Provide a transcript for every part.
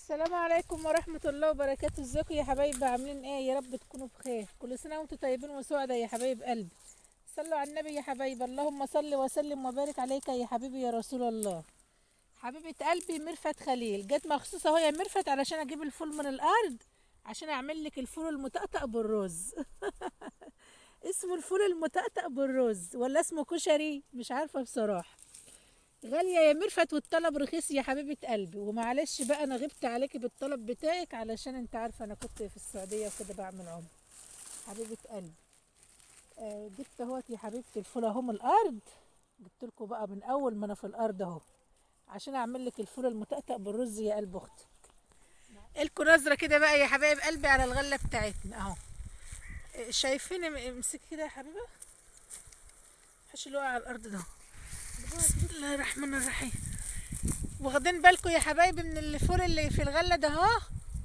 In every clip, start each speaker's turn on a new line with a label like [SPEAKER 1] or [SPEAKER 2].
[SPEAKER 1] السلام عليكم ورحمة الله وبركاته. ازيكم يا حبايبي؟ عاملين ايه؟ يا رب تكونوا بخير. كل سنة وانتم طيبين وسعداء يا حبايب قلبي. صلوا على النبي يا حبايبي. اللهم صل وسلم وبارك عليك يا حبيبي يا رسول الله. حبيبة قلبي ميرفت خليل جت مخصوص اهو يا ميرفت علشان اجيب الفول من الارض، عشان اعمل لك الفول المطقطق بالرز. اسمه الفول المطقطق بالرز ولا اسمه كشري؟ مش عارفة بصراحة. غالية يا ميرفت والطلب رخيص يا حبيبة قلبي، ومعلش بقى انا غبت عليكي بالطلب بتاعك علشان انت عارفة انا كنت في السعودية وكده بعمل عمرة. حبيبة قلبي، جبت اهوت يا حبيبتي الفول اهو من الارض. جبت لكم بقى من اول ما انا في الارض اهو، عشان اعمل لك الفول المتقطق بالرز يا قلب اختي. الكو نظرة كده بقى يا حبايب قلبي على الغلة بتاعتنا اهو. شايفين؟ امسك كده يا حبيبة، محدش اللي وقع على الارض ده. بسم الله الرحمن الرحيم. واخدين بالكم يا حبايبي من الفول اللي في الغله ده اهو؟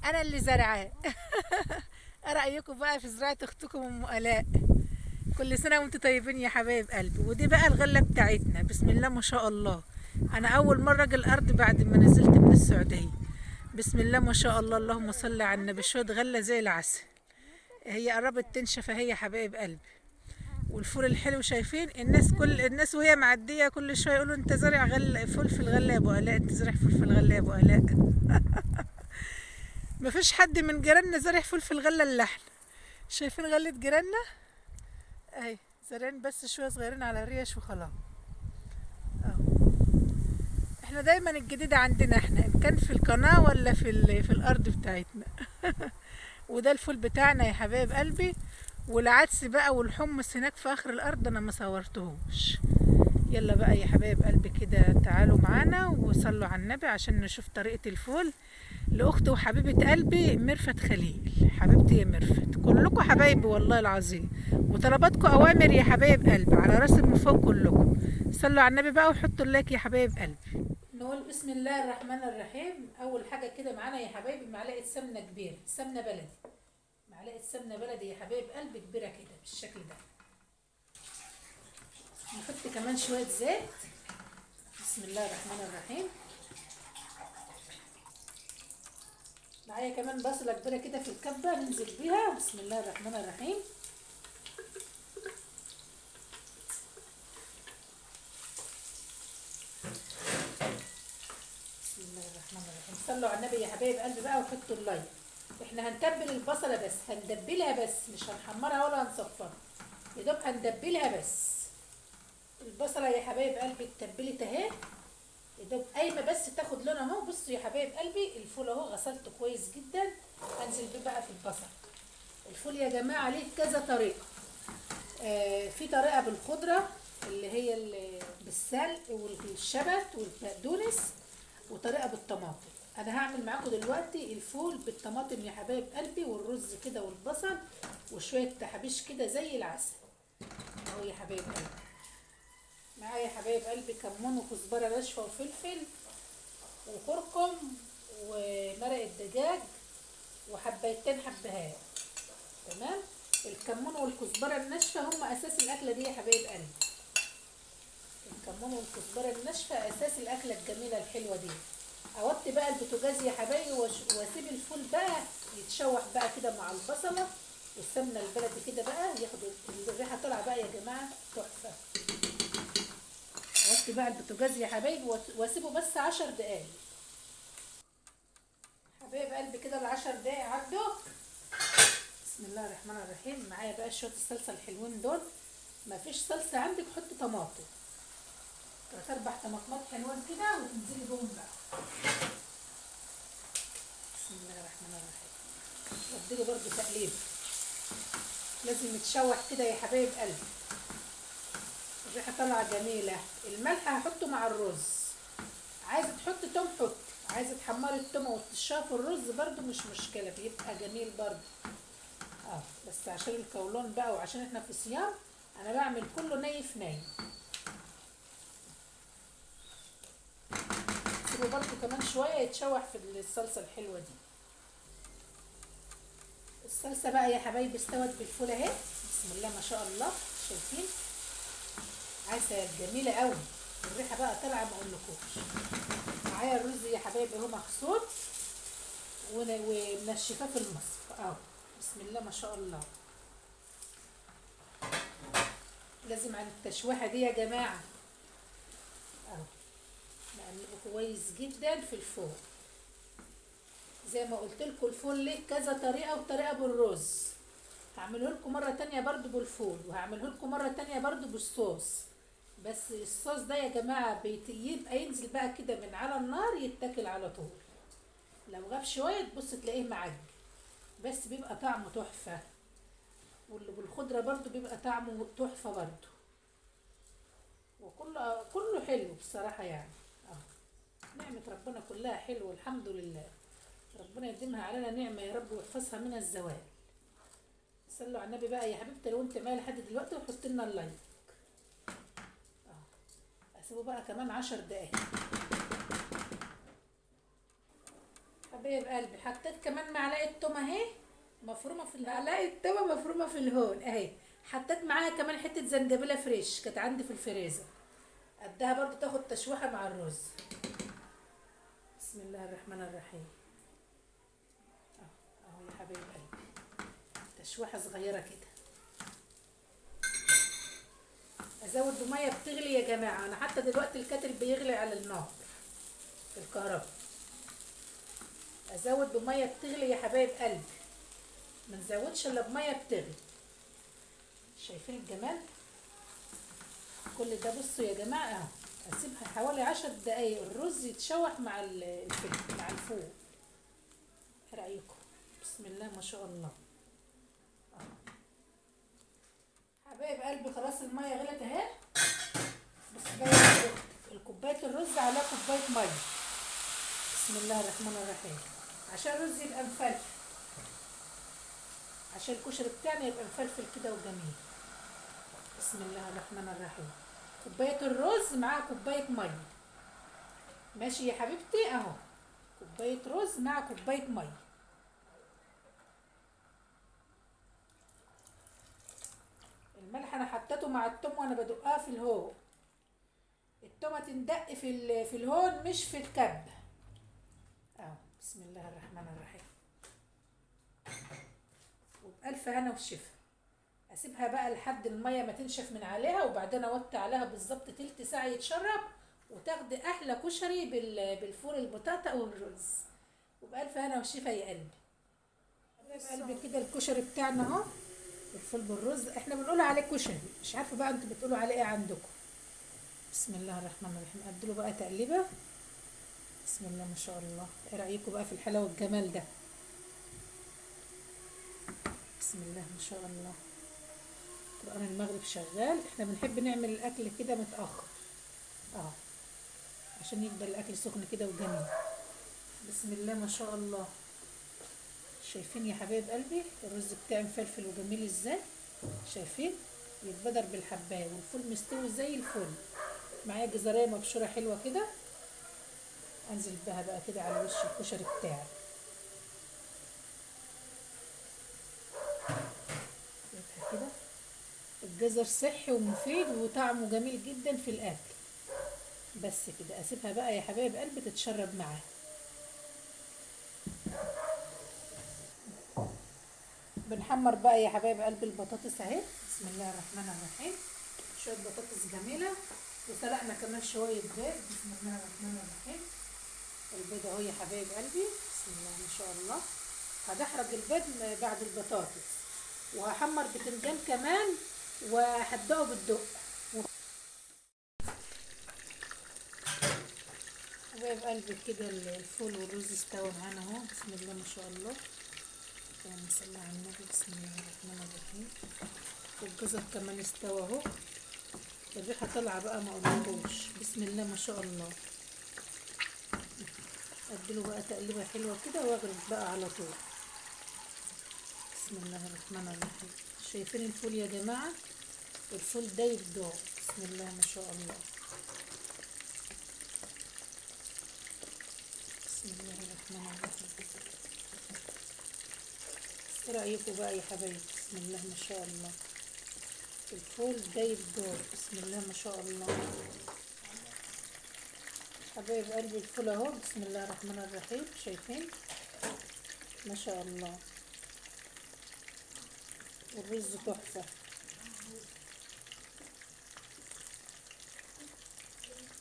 [SPEAKER 1] انا اللي زرعاه. ايه رايكم بقى في زراعه اختكم ام الاء؟ كل سنه وانتم طيبين يا حبايب قلبي. ودي بقى الغله بتاعتنا، بسم الله ما شاء الله. انا اول مره اجي الارض بعد ما نزلت من السعوديه. بسم الله ما شاء الله، اللهم صل على النبي. شويه غله زي العسل، هي قربت تنشف اهي يا حبايب قلبي. والفول الحلو شايفين الناس، كل الناس وهي معديه كل شويه يقولوا انت زارع فول في الغله يا ابو الاء، انت زارع فول في الغله يا ابو الاء. مفيش حد من جيراننا زارع فول في الغله الا احنا. شايفين غله جيراننا اهي، زارعين بس شويه صغيرين على الريش وخلاص. اهو احنا دايما الجديد عندنا احنا، ان كان في القناه ولا في الارض بتاعتنا. وده الفول بتاعنا يا حبايب قلبي. والعدس بقى والحمص هناك في اخر الارض انا ما صورتهوش. يلا بقى يا حبايب قلبي كده تعالوا معانا وصلوا على النبي عشان نشوف طريقة الفول لأختي وحبيبة قلبي ميرفت خليل. حبيبتي يا ميرفت، كلكم حبايبي والله العظيم، وطلباتكم أوامر يا حبايب قلبي، على راسي من فوق كلكم. صلوا على النبي بقى وحطوا اللايك يا حبايب قلبي. نقول بسم الله الرحمن الرحيم. أول حاجة كده معانا يا حبايبي معلقة سمنة كبيرة، سمنة بلدي. معلقة سمنة بلدي يا حبايب قلبي كبيرة كده بالشكل ده. نحط كمان شوية زيت. بسم الله الرحمن الرحيم. معايا كمان بصلة كبيرة كده في الكبة ننزل بيها. بسم الله الرحمن الرحيم. بسم الله الرحمن الرحيم. صلوا على النبي يا حبايب قلبي بقى وحطوا اللايك. احنا هنتبل البصلة بس، هندبلها بس، مش هنحمرها ولا هنصفرها، يا دوب هندبلها بس. البصلة يا حبايب قلبي اتبلت اهي، يا دوب قايمه بس تاخد لون اهو. بصوا يا حبايب قلبي الفول اهو غسلته كويس جدا. هنزل بيه بقى في البصل. الفول يا جماعه ليه كذا طريقه. في طريقه بالخضره اللي هي بالسلق والشبت والبقدونس، وطريقه بالطماطم. انا هعمل معاكم دلوقتي الفول بالطماطم يا حبايب قلبي، والرز كده والبصل وشويه تحابيش كده زي العسل اهو يا حبايب قلبي. معايا يا حبايب قلبي كمون وكزبره ناشفه وفلفل وكركم ومرق الدجاج وحبايتين حبهان. تمام. الكمون والكزبره الناشفه هم اساس الاكله دي يا حبايب قلبي. الكمون والكزبره الناشفه اساس الاكله الجميله الحلوه دي. اوطي بقى البوتاجاز يا حبايبي واسيب الفول بقى يتشوح بقى كده مع البصله والسمنه البلدي كده بقى، ياخد الريحه طالعه بقى يا جماعه تحفه. اوطي بقى البوتاجاز يا حبايبي واسيبه بس 10 دقايق. حبايب قلبي كده العشر دقايق عدوا. بسم الله الرحمن الرحيم. معايا بقى شويه الصلصه الحلوين دول. مفيش صلصه عندك حطي طماطم، 3 4 طماطمات حلوين كده وتنزلي بهم بقى. بسم الله الرحمن الرحيم. واديله برده تقليب، لازم يتشوح كده يا حبايب قلبي. الريحه طالعه جميله. الملح هحطه مع الرز، عايزه تحطي توم حطي، عايزه تحمري التومه وتشوفي في الرز برده مش مشكله، بيبقى جميل برده. بس عشان القولون بقى وعشان احنا في صيام انا بعمل كله ني في ني. سيبه برده كمان شويه يتشوح في الصلصه الحلوه دي. الصلصه بقى يا حبايبي استوت بالفول اهي. بسم الله ما شاء الله. شايفين عسل جميله قوي، الريحه بقى طالعه ما اقولكوش. معايا الرز يا حبايبي اهو مغسول. ومنشفاه في المصفى اهو. بسم الله ما شاء الله. لازم عن التشويحه دي يا جماعه اهو نقلبه كويس جدا في الفول. زي ما قلت لكم الفول ليه كذا طريقه، وطريقه بالرز. هعمله لكم مره تانية برضو بالفول، وهعمله لكم مره تانية برضو بالصوص. بس الصوص ده يا جماعه يبقى ينزل بقى كده من على النار يتاكل على طول. لو غاب شويه تبص تلاقيه معجن، بس بيبقى طعمه تحفه. واللي بالخضره برضو بيبقى طعمه تحفه برضو. وكله حلو بصراحه يعني. نعمه ربنا كلها حلوه الحمد لله. ربنا يديمها علينا نعمه يا رب، ويحفظها من الزوال. صلوا على النبي بقى يا حبيبتي لو انت معايا لحد دلوقتي، وحط لنا اللايك. اسيبه بقى كمان 10 دقايق. حبايب قلبي حطيت كمان معلقه توم اهي مفرومه في معلقه تومه مفرومه في الهون اهي. حطيت معاها كمان حته زنجبيله فريش كانت عندي في الفريزر، قدها برضو تاخد تشويحه مع الرز. بسم الله الرحمن الرحيم. اهو يا حبايب قلبي تشويحه صغيره كده. ازود بميه بتغلي يا جماعه. انا حتى دلوقتي الكاتل بيغلي على النار في الكهرباء. ازود بميه بتغلي يا حبايب قلبي، ما نزودش الا بميه بتغلي. شايفين الجمال؟ كل ده بصوا يا جماعه اهو. اسيبها حوالي 10 دقايق الرز يتشوح مع الفلفل مع الفول. ايه رايكم؟ بسم الله ما شاء الله. حبايب قلبي خلاص الميه غلت اهي. بس بقى الكوبايه الرز على كوبايه ميه. بسم الله الرحمن الرحيم. عشان الرز يبقى مفلفل، عشان الكشري بتاعنا يبقى مفلفل كده وجميل. بسم الله الرحمن الرحيم. كوبايه الرز مع كوبايه ميه. ماشي يا حبيبتي اهو. كوبايه رز مع كوبايه ميه. الملح انا حطيته مع التوم وانا بدقها في الهون. التومه تندق في الهون مش في الكب اهو. بسم الله الرحمن الرحيم. وبألف هنا وشفا. اسيبها بقى لحد الميه ما تنشف من عليها، وبعدين اوطي عليها بالظبط تلت ساعه يتشرب، وتاخدي احلى كشري بالفول البطاطا والرز. وبألف هنا وشفا يا قلبي. قلبي كده الكشري بتاعنا اهو. الفول بالرز احنا بنقول عليه كشري، مش عارفه بقى انتوا بتقولوا عليه ايه عندكم. بسم الله الرحمن الرحيم. اديله بقى تقليبه. بسم الله ما شاء الله. ايه رايكم بقى في الحلاوه والجمال ده؟ بسم الله ما شاء الله. قرآن المغرب شغال. احنا بنحب نعمل الاكل كده متاخر اه، عشان يبقى الاكل سخن كده وجميل. بسم الله ما شاء الله. شايفين يا حبايب قلبي الرز بتاعي مفلفل وجميل ازاي؟ شايفين؟ يتبدر بالحبايه، والفول مستوي زي الفل. معايا جزريه مبشوره حلوه كده، انزل بها بقى كده على وش الكشري بتاعي. كده الجزر صحي ومفيد وطعمه جميل جدا في الاكل. بس كده اسيبها بقى يا حبايب قلبي تتشرب معاه. بنحمر بقى يا حبايب قلبي البطاطس اهي. بسم الله الرحمن الرحيم. شويه بطاطس جميله، وسلقنا كمان شويه بيض. بسم الله الرحمن الرحيم. البيض اهو يا حبايب قلبي. بسم الله ما شاء الله. هدحرج البيض بعد البطاطس، وهحمر بتنجان كمان، وهدقه بالدق. حبايب قلبي كده الفول والرز استوى معانا اهو. بسم الله ما شاء الله. اللهم صل على النبي. بسم الله الرحمن الرحيم. والجزر كمان استوى اهو. الريحه طالعه بقى ما اقولكوش. بسم الله ما شاء الله. اديله بقى تقليبه حلوه كده واغرف بقى على طول. بسم الله الرحمن الرحيم. شايفين الفول يا جماعه؟ الفول دايب دوب. بسم الله ما شاء الله. بسم الله الرحمن الرحيم. ايه رايكم بقى يا حبايبي؟ بسم الله ما شاء الله. الفول دايب دوب. بسم الله ما شاء الله. حبايب قلبي الفول اهو. بسم الله الرحمن الرحيم. شايفين ما شاء الله. والرز تحفة.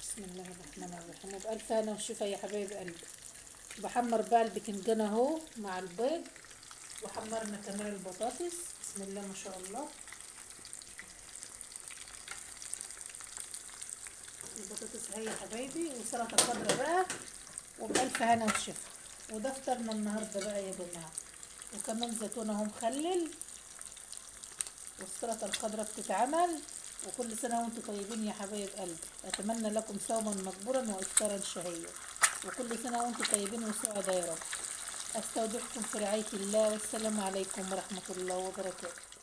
[SPEAKER 1] بسم الله الرحمن الرحيم. وبألف هنا وشفا يا حبايب قلبي. بحمر بقى البتنجان اهو مع البيض، وحمرنا كمان البطاطس. بسم الله ما شاء الله. البطاطس اهي يا حبايبي، وسلطة خضرا بقى، وبألف هنا وشفا. وده فطرنا النهارده بقى يا جماعة. وكمان زيتون اهو مخلل، والسلطة الخضراء بتتعمل. وكل سنة وانتم طيبين يا حبايب قلبي. أتمنى لكم صوما مقبولا وإفطارا شهيا، وكل سنة وانتم طيبين وسعداء يا رب. أستودعكم في رعاية الله، والسلام عليكم ورحمة الله وبركاته.